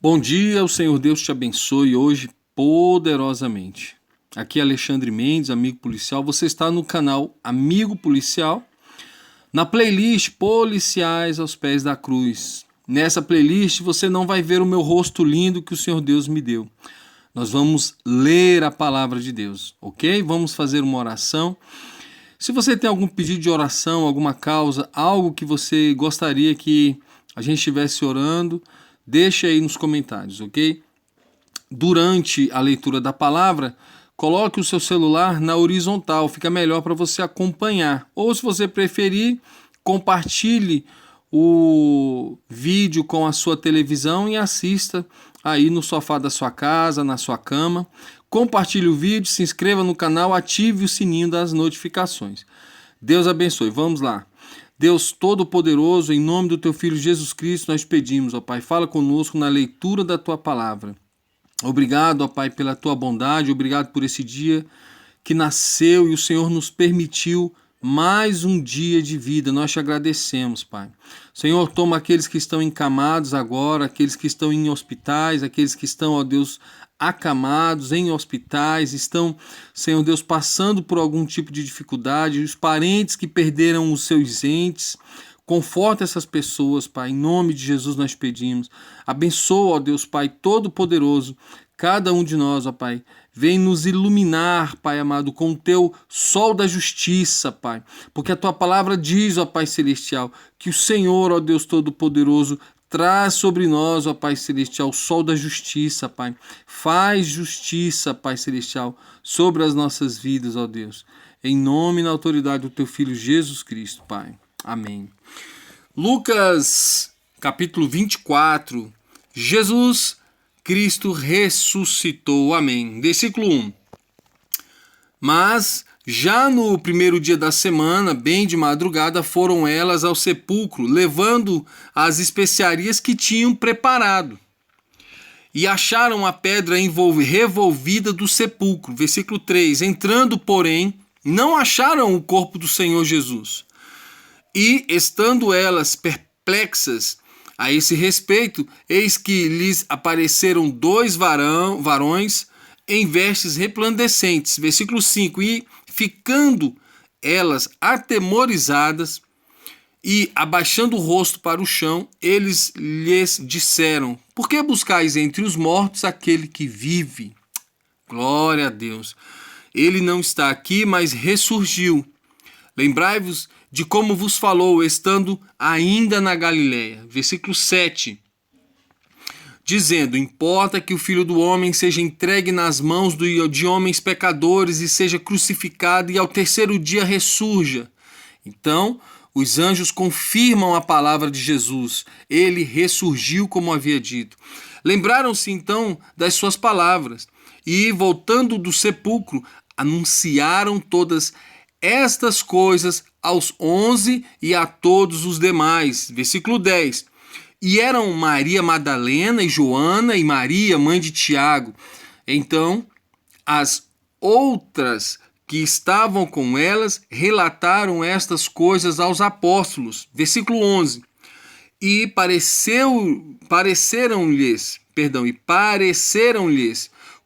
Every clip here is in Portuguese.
Bom dia, o Senhor Deus te abençoe hoje poderosamente. Aqui é Alexandre Mendes, amigo policial. Você está no canal Amigo Policial, na playlist Policiais aos Pés da Cruz. Nessa playlist você não vai ver o meu rosto lindo que o Senhor Deus me deu. Nós vamos ler a palavra de Deus, ok? Vamos fazer uma oração. Se você tem algum pedido de oração, alguma causa, algo que você gostaria que a gente estivesse orando, deixa aí nos comentários, ok? Durante a leitura da palavra, coloque o seu celular na horizontal, fica melhor para você acompanhar. Ou, se você preferir, compartilhe o vídeo com a sua televisão e assista aí no sofá da sua casa, na sua cama. Compartilhe o vídeo, se inscreva no canal, ative o sininho das notificações. Deus abençoe. Vamos lá. Deus Todo-Poderoso, em nome do Teu Filho Jesus Cristo, nós pedimos, ó Pai, fala conosco na leitura da Tua palavra. Obrigado, ó Pai, pela Tua bondade, obrigado por esse dia que nasceu e o Senhor nos permitiu mais um dia de vida. Nós te agradecemos, Pai. Senhor, toma aqueles que estão encamados agora, aqueles que estão em hospitais, aqueles que estão, ó Deus, acamados em hospitais, estão, Senhor Deus, passando por algum tipo de dificuldade, os parentes que perderam os seus entes. Conforta essas pessoas, Pai, em nome de Jesus nós pedimos. Abençoa, ó Deus, Pai Todo-Poderoso, cada um de nós, ó Pai. Vem nos iluminar, Pai amado, com o Teu sol da justiça, Pai. Porque a Tua palavra diz, ó Pai Celestial, que o Senhor, ó Deus Todo-Poderoso, traz sobre nós, ó Pai Celestial, o sol da justiça, Pai. Faz justiça, Pai Celestial, sobre as nossas vidas, ó Deus. Em nome e na autoridade do Teu Filho Jesus Cristo, Pai. Amém. Lucas, capítulo 24. Jesus Cristo ressuscitou. Amém. Versículo 1. Mas, já no primeiro dia da semana, bem de madrugada, foram elas ao sepulcro, levando as especiarias que tinham preparado. E acharam a pedra revolvida do sepulcro. Versículo 3. Entrando, porém, não acharam o corpo do Senhor Jesus. E, estando elas perplexas a esse respeito, eis que lhes apareceram dois varões em vestes resplandecentes. Versículo 5. E, ficando elas atemorizadas e abaixando o rosto para o chão, eles lhes disseram: por que buscais entre os mortos aquele que vive? Glória a Deus. Ele não está aqui, mas ressurgiu. Lembrai-vos de como vos falou, estando ainda na Galileia. Versículo 7. Dizendo: importa que o Filho do Homem seja entregue nas mãos de homens pecadores e seja crucificado e ao terceiro dia ressurja. Então, os anjos confirmam a palavra de Jesus. Ele ressurgiu como havia dito. Lembraram-se então das suas palavras e, voltando do sepulcro, anunciaram todas estas coisas aos 11 e a todos os demais. Versículo 10. E eram Maria Madalena e Joana e Maria, mãe de Tiago. Então, as outras que estavam com elas relataram estas coisas aos apóstolos. Versículo 11. E pareceram-lhes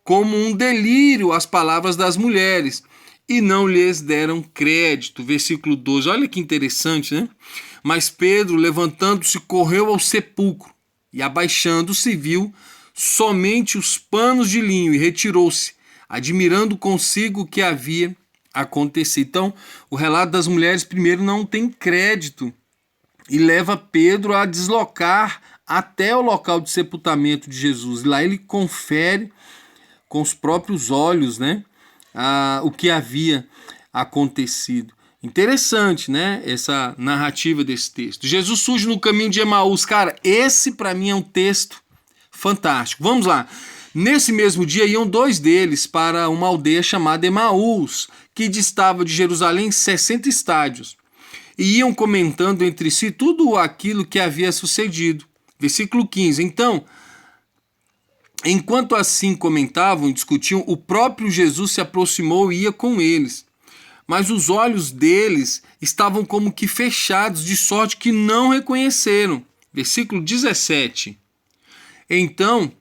como um delírio as palavras das mulheres, e não lhes deram crédito. Versículo 12, olha que interessante, né? Mas Pedro, levantando-se, correu ao sepulcro, e abaixando-se, viu somente os panos de linho, e retirou-se, admirando consigo o que havia acontecido. Então, o relato das mulheres, primeiro, não tem crédito, e leva Pedro a deslocar até o local de sepultamento de Jesus. Lá ele confere com os próprios olhos, né? O que havia acontecido. Interessante, né? Essa narrativa desse texto. Jesus surge no caminho de Emaús. Cara, esse para mim é um texto fantástico. Vamos lá. Nesse mesmo dia iam dois deles para uma aldeia chamada Emaús, que distava de Jerusalém 60 estádios. E iam comentando entre si tudo aquilo que havia sucedido. Versículo 15. Então, enquanto assim comentavam e discutiam, o próprio Jesus se aproximou e ia com eles. Mas os olhos deles estavam como que fechados, de sorte que não reconheceram. Versículo 17. Então,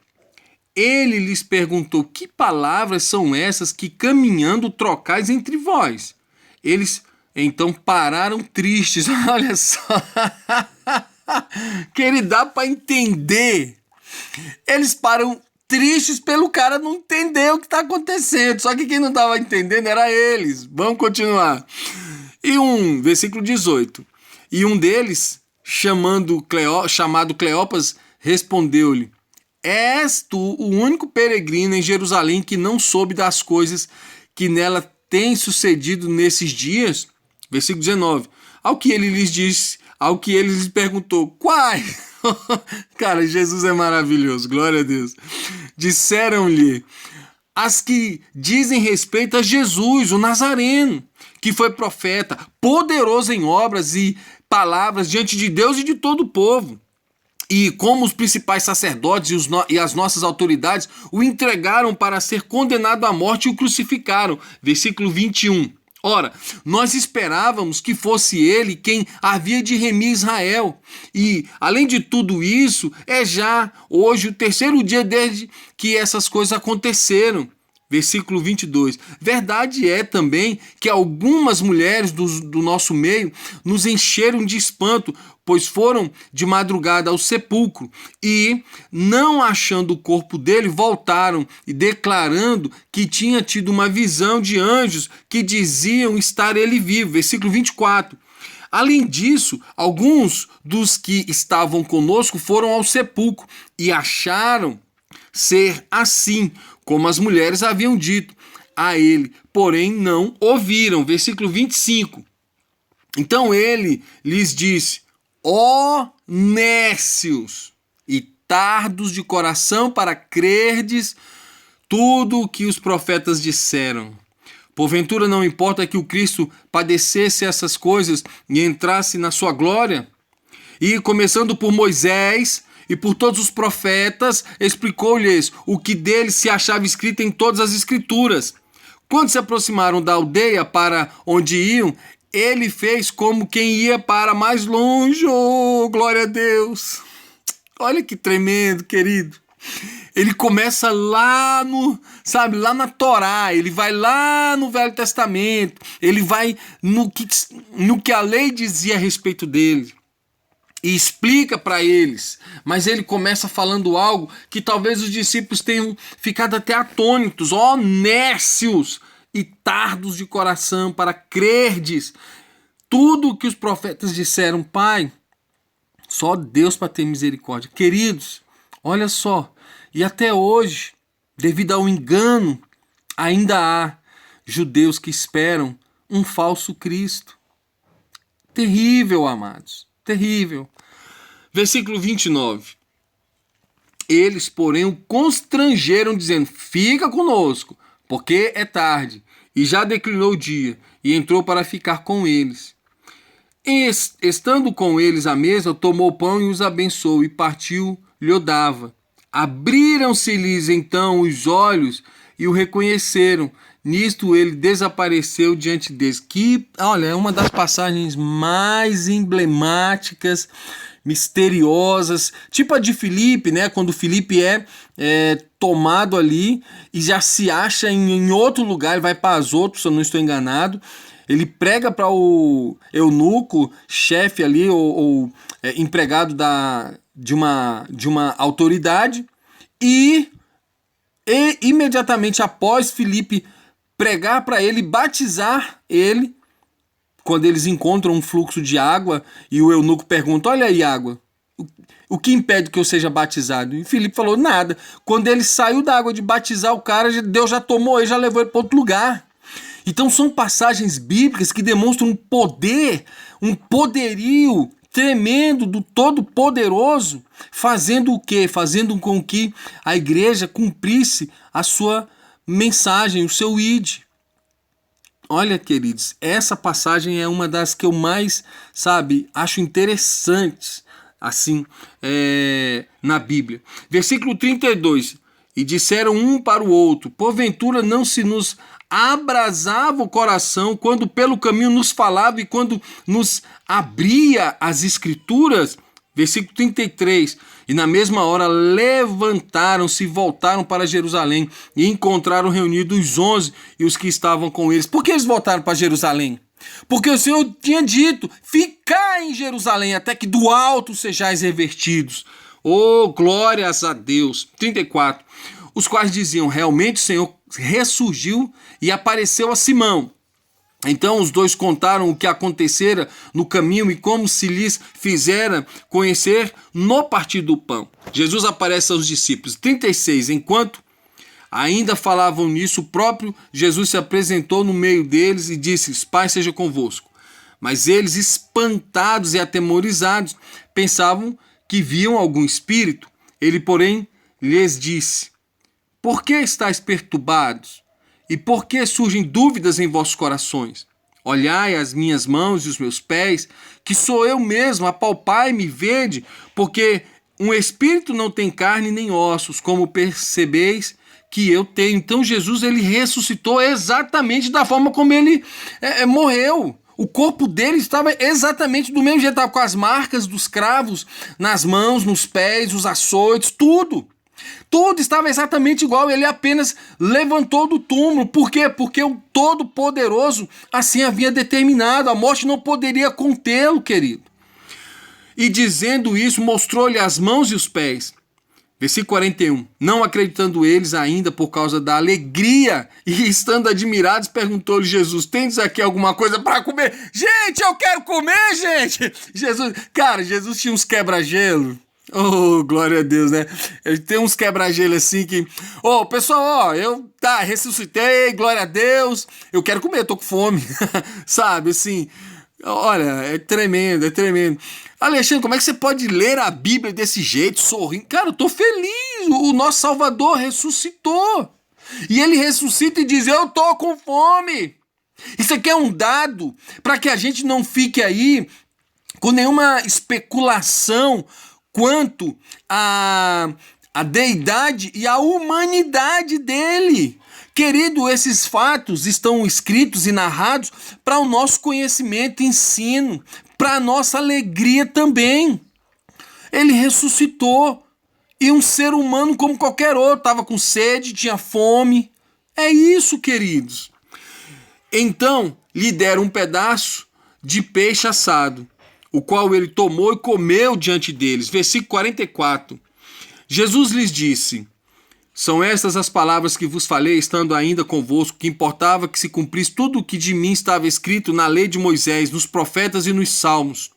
ele lhes perguntou: que palavras são essas que caminhando trocais entre vós? Eles então pararam tristes. Olha só. Que ele dá para entender. Eles param tristes pelo cara não entender o que está acontecendo. Só que quem não estava entendendo era eles. Vamos continuar. Versículo 18. E um deles, chamado Cleopas, respondeu-lhe: és tu o único peregrino em Jerusalém que não soube das coisas que nela têm sucedido nesses dias? Versículo 19. Ao que ele lhes perguntou: quais? Cara, Jesus é maravilhoso, glória a Deus. Disseram-lhe: as que dizem respeito a Jesus, o Nazareno, que foi profeta, poderoso em obras e palavras diante de Deus e de todo o povo. E como os principais sacerdotes e as nossas autoridades o entregaram para ser condenado à morte e o crucificaram. Versículo 21. Ora, nós esperávamos que fosse ele quem havia de remir Israel. E, além de tudo isso, é já hoje o terceiro dia desde que essas coisas aconteceram. Versículo 22. Verdade é também que algumas mulheres do nosso meio nos encheram de espanto, pois foram de madrugada ao sepulcro e, não achando o corpo dele, voltaram e declarando que tinha tido uma visão de anjos que diziam estar ele vivo. Versículo 24. Além disso, alguns dos que estavam conosco foram ao sepulcro e acharam ser assim, como as mulheres haviam dito a ele, porém não ouviram. Versículo 25. Então ele lhes disse: ó nécios e tardos de coração para crerdes tudo o que os profetas disseram. Porventura não importa que o Cristo padecesse essas coisas e entrasse na sua glória? E começando por Moisés e por todos os profetas, explicou-lhes o que dele se achava escrito em todas as escrituras. Quando se aproximaram da aldeia para onde iam, ele fez como quem ia para mais longe. Oh, glória a Deus! Olha que tremendo, querido. Ele começa lá lá na Torá, ele vai lá no Velho Testamento, ele vai no que a lei dizia a respeito dele. E explica para eles, mas ele começa falando algo que talvez os discípulos tenham ficado até atônitos. Ó nécios e tardos de coração para crerdes tudo o que os profetas disseram. Pai, só Deus para ter misericórdia. Queridos, olha só, e até hoje, devido ao engano, ainda há judeus que esperam um falso Cristo. Terrível, amados, terrível. Versículo 29. Eles, porém, o constrangeram, dizendo: fica conosco, porque é tarde, e já declinou o dia, e entrou para ficar com eles. Estando com eles à mesa, tomou o pão e os abençoou, e partiu, lhe dava. Abriram-se-lhes então os olhos e o reconheceram. Nisto ele desapareceu diante deles. Olha, é uma das passagens mais emblemáticas, misteriosas, tipo a de Filipe, né? Quando Filipe é tomado ali e já se acha em outro lugar, ele vai para Azoto, se eu não estou enganado. Ele prega para o eunuco, chefe ali, ou empregado de uma autoridade, e imediatamente após Filipe pregar para ele, batizar ele, quando eles encontram um fluxo de água e o eunuco pergunta: olha aí, água, o que impede que eu seja batizado? E Filipe falou: nada. Quando ele saiu da água de batizar o cara, Deus já tomou ele, já levou ele para outro lugar. Então são passagens bíblicas que demonstram um poder, um poderio tremendo do Todo-Poderoso, fazendo o quê? Fazendo com que a igreja cumprisse a sua mensagem, o seu id. Olha, queridos, essa passagem é uma das que eu mais, acho interessantes, assim, na Bíblia. Versículo 32. E disseram um para o outro: porventura não se nos abrasava o coração quando pelo caminho nos falava e quando nos abria as escrituras? Versículo 33. E na mesma hora levantaram-se e voltaram para Jerusalém e encontraram reunidos os 11 e os que estavam com eles. Por que eles voltaram para Jerusalém? Porque o Senhor tinha dito: ficai em Jerusalém até que do alto sejais revertidos. Oh, glórias a Deus. 34. Os quais diziam: realmente o Senhor ressurgiu e apareceu a Simão. Então os dois contaram o que acontecera no caminho e como se lhes fizera conhecer no partir do pão. Jesus aparece aos discípulos. 36. Enquanto ainda falavam nisso, o próprio Jesus se apresentou no meio deles e disse: Pai seja convosco. Mas eles, espantados e atemorizados, pensavam que viam algum espírito. Ele, porém, lhes disse: Por que estáis perturbados? E por que surgem dúvidas em vossos corações? Olhai as minhas mãos e os meus pés, que sou eu mesmo, apalpai-me e vede, porque um espírito não tem carne nem ossos, como percebeis que eu tenho. Então Jesus, ele ressuscitou exatamente da forma como ele morreu. O corpo dele estava exatamente do mesmo jeito, estava com as marcas dos cravos nas mãos, nos pés, os açoites, tudo. Tudo estava exatamente igual, ele apenas levantou do túmulo. Por quê? Porque o Todo-Poderoso assim havia determinado, a morte não poderia contê-lo, querido. E dizendo isso, mostrou-lhe as mãos e os pés. Versículo 41. Não acreditando eles ainda por causa da alegria e estando admirados, perguntou-lhe Jesus: tendes aqui alguma coisa para comer? Gente, eu quero comer, gente! Jesus tinha uns quebra-gelo. Oh, glória a Deus, né? Ele tem uns quebra-gelo assim que... pessoal, eu ressuscitei, glória a Deus, eu quero comer, eu tô com fome. Sabe, assim, olha, é tremendo, é tremendo. Alexandre, como é que você pode ler a Bíblia desse jeito, sorrindo? Cara, eu tô feliz, o nosso Salvador ressuscitou. E ele ressuscita e diz: eu tô com fome. Isso aqui é um dado para que a gente não fique aí com nenhuma especulação quanto à deidade e à humanidade dele. Querido, esses fatos estão escritos e narrados para o nosso conhecimento e ensino, para a nossa alegria também. Ele ressuscitou e um ser humano como qualquer outro, estava com sede, tinha fome. É isso, queridos. Então, lhe deram um pedaço de peixe assado, o qual ele tomou e comeu diante deles. Versículo 44. Jesus lhes disse: são estas as palavras que vos falei, estando ainda convosco, que importava que se cumprisse tudo o que de mim estava escrito na lei de Moisés, nos profetas e nos salmos.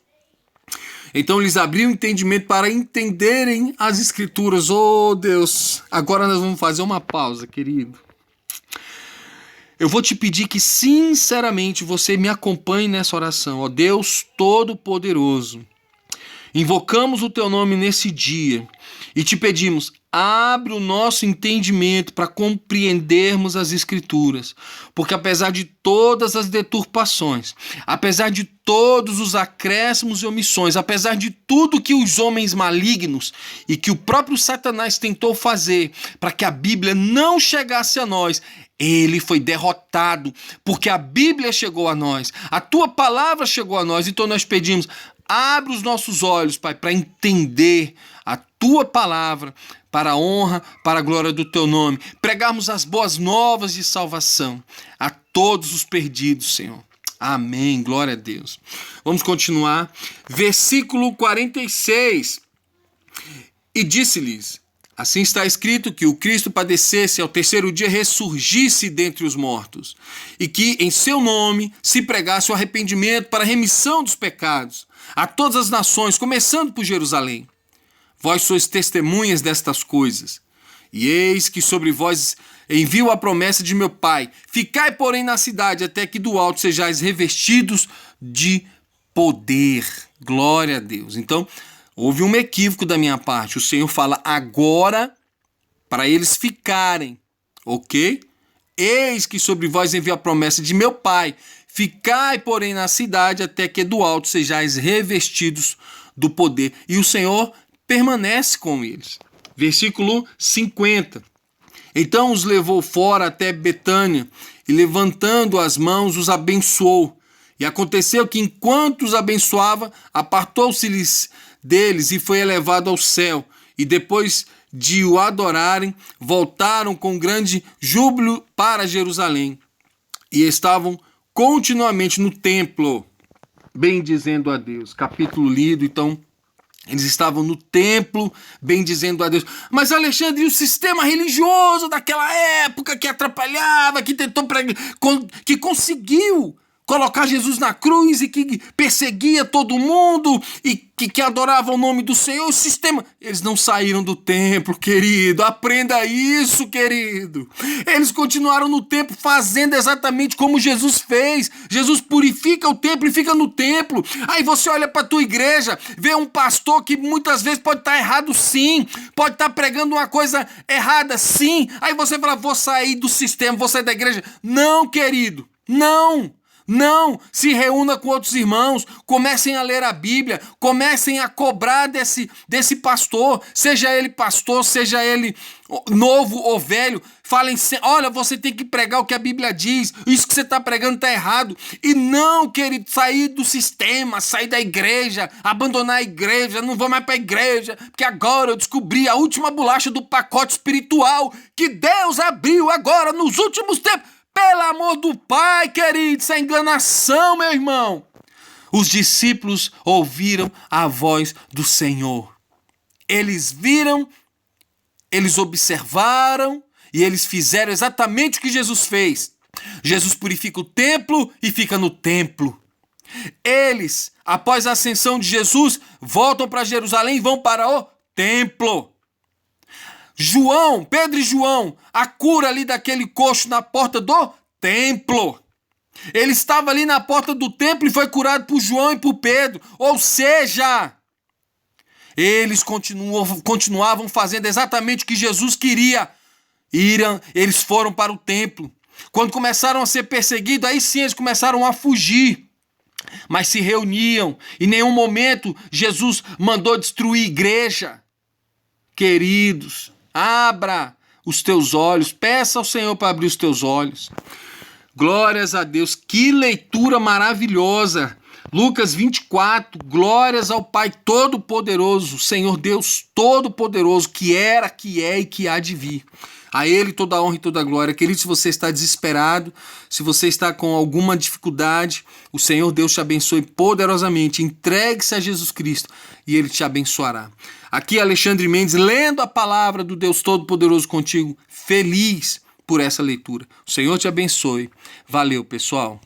Então lhes abriu o entendimento para entenderem as escrituras. Oh, Deus! Agora nós vamos fazer uma pausa, querido. Eu vou te pedir que sinceramente você me acompanhe nessa oração. Ó Deus Todo-Poderoso, invocamos o teu nome nesse dia e te pedimos: abre o nosso entendimento para compreendermos as Escrituras, porque apesar de todas as deturpações, apesar de todos os acréscimos e omissões, apesar de tudo que os homens malignos e que o próprio Satanás tentou fazer para que a Bíblia não chegasse a nós, ele foi derrotado, porque a Bíblia chegou a nós, a tua palavra chegou a nós. Então nós pedimos: abre os nossos olhos, Pai, para entender a tua palavra, para a honra, para a glória do teu nome. Pregarmos as boas novas de salvação a todos os perdidos, Senhor. Amém, glória a Deus. Vamos continuar. Versículo 46. E disse-lhes: assim está escrito que o Cristo padecesse, ao terceiro dia ressurgisse dentre os mortos, e que em seu nome se pregasse o arrependimento para a remissão dos pecados a todas as nações, começando por Jerusalém. Vós sois testemunhas destas coisas. E eis que sobre vós envio a promessa de meu Pai. Ficai, porém, na cidade, até que do alto sejais revestidos de poder. Glória a Deus. Então, houve um equívoco da minha parte. O Senhor fala agora para eles ficarem, ok? Eis que sobre vós envio a promessa de meu Pai. Ficai, porém, na cidade, até que do alto sejais revestidos do poder. E o Senhor permanece com eles. Versículo 50. Então os levou fora até Betânia, e levantando as mãos os abençoou. E aconteceu que enquanto os abençoava, apartou-se-lhes deles e foi elevado ao céu. e depois de o adorarem, voltaram com grande júbilo para Jerusalém e estavam continuamente no templo, bendizendo a Deus. Capítulo lido, então, eles estavam no templo, bendizendo a Deus. Mas, Alexandre, e o sistema religioso daquela época que atrapalhava, que tentou que conseguiu colocar Jesus na cruz e que perseguia todo mundo e que adorava o nome do Senhor, o sistema... Eles não saíram do templo, querido. Aprenda isso, querido. Eles continuaram no templo fazendo exatamente como Jesus fez. Jesus purifica o templo e fica no templo. Aí você olha para a tua igreja, vê um pastor que muitas vezes pode estar errado, sim. Pode estar pregando uma coisa errada, sim. Aí você fala, vou sair do sistema, vou sair da igreja. Não, querido, não. Não, se reúna com outros irmãos, comecem a ler a Bíblia, comecem a cobrar desse pastor, seja ele novo ou velho, falem, olha, você tem que pregar o que a Bíblia diz, isso que você está pregando está errado. E não, querido, sair do sistema, sair da igreja, abandonar a igreja, não vou mais para a igreja, porque agora eu descobri a última bolacha do pacote espiritual que Deus abriu agora nos últimos tempos. Pelo amor do Pai, querido, isso é enganação, meu irmão. Os discípulos ouviram a voz do Senhor. Eles viram, eles observaram e eles fizeram exatamente o que Jesus fez. Jesus purifica o templo e fica no templo. Eles, após a ascensão de Jesus, voltam para Jerusalém e vão para o templo. Pedro e João, a cura ali daquele coxo na porta do templo. Ele estava ali na porta do templo e foi curado por João e por Pedro. Ou seja, eles continuavam fazendo exatamente o que Jesus queria. Eles foram para o templo. Quando começaram a ser perseguidos, aí sim eles começaram a fugir. Mas se reuniam. Em nenhum momento Jesus mandou destruir a igreja. Queridos, abra os teus olhos, peça ao Senhor para abrir os teus olhos. Glórias a Deus, que leitura maravilhosa. Lucas 24, glórias ao Pai Todo-Poderoso, Senhor Deus Todo-Poderoso, que era, que é e que há de vir. A Ele toda a honra e toda a glória. Querido, se você está desesperado, se você está com alguma dificuldade, o Senhor Deus te abençoe poderosamente. Entregue-se a Jesus Cristo e Ele te abençoará. Aqui é Alexandre Mendes, lendo a palavra do Deus Todo-Poderoso contigo, feliz por essa leitura. O Senhor te abençoe. Valeu, pessoal.